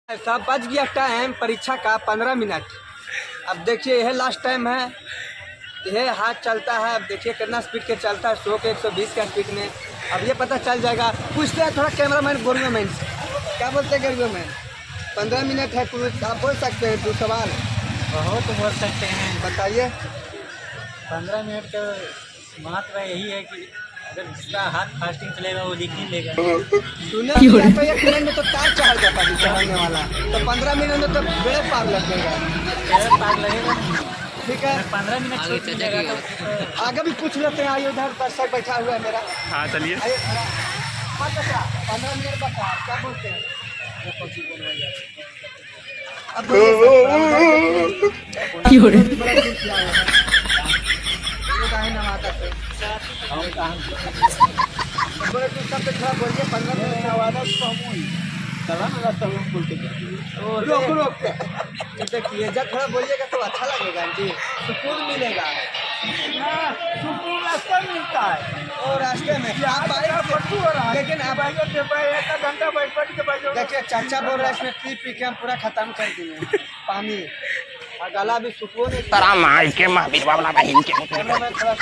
सब बच गया टाइम परीक्षा का 15 मिनट। अब देखिए यह लास्ट टाइम है, यह हाथ चलता है। अब देखिए कितना स्पीड के चलता है, 100 के 120 का स्पीड में। अब ये पता चल जाएगा। पूछते हैं थोड़ा कैमरा मैन गोरुआ मैन से, क्या बोलते हैं गोरुआ मैन? 15 मिनट है, आप बोल सकते हैं तू सवाल? बहुत बोल सकते हैं। बताइए। 15 मिनट का महत्व यही है कि अगर जिसका हाथ फास्टिंग चलेगा वो लिख ही लेगा। सुने या तो 1 मिनट में तो तार चढ़ जाता है चढ़ने वाला, तो 15 मिनट में तो बेड़े पार लगेगा। पार लगेगा नहीं। ठीक है, 15 मिनट छूट मिलेगा तो आगे भी पूछ लेते हैं। आइए उधर दर्शक बैठा हुआ है मेरा। हाँ चलिए। आइए खड़ा। हाँ चाचा, 15 मिनट बता, क्या बोलते हैं? अब नवादा से बड़े तू सब पे थोड़ा बोलिए। 15 मिनट नवादा रोक रोक के देखिए, जब थोड़ा बोलिएगा तो अच्छा लगेगा जी, सुकून मिलेगा। सुकून रास्ता मिलता है और रास्ते में आप लेकिन आप एक घंटा बैठ के देखिए चाचा बोल रहे हैं इसमें पी के हम पूरा खत्म कर दिए पानी, और गला भी सुकून। तारा माई के महावीर बाबला बहन के कैमरा मैन थोड़ा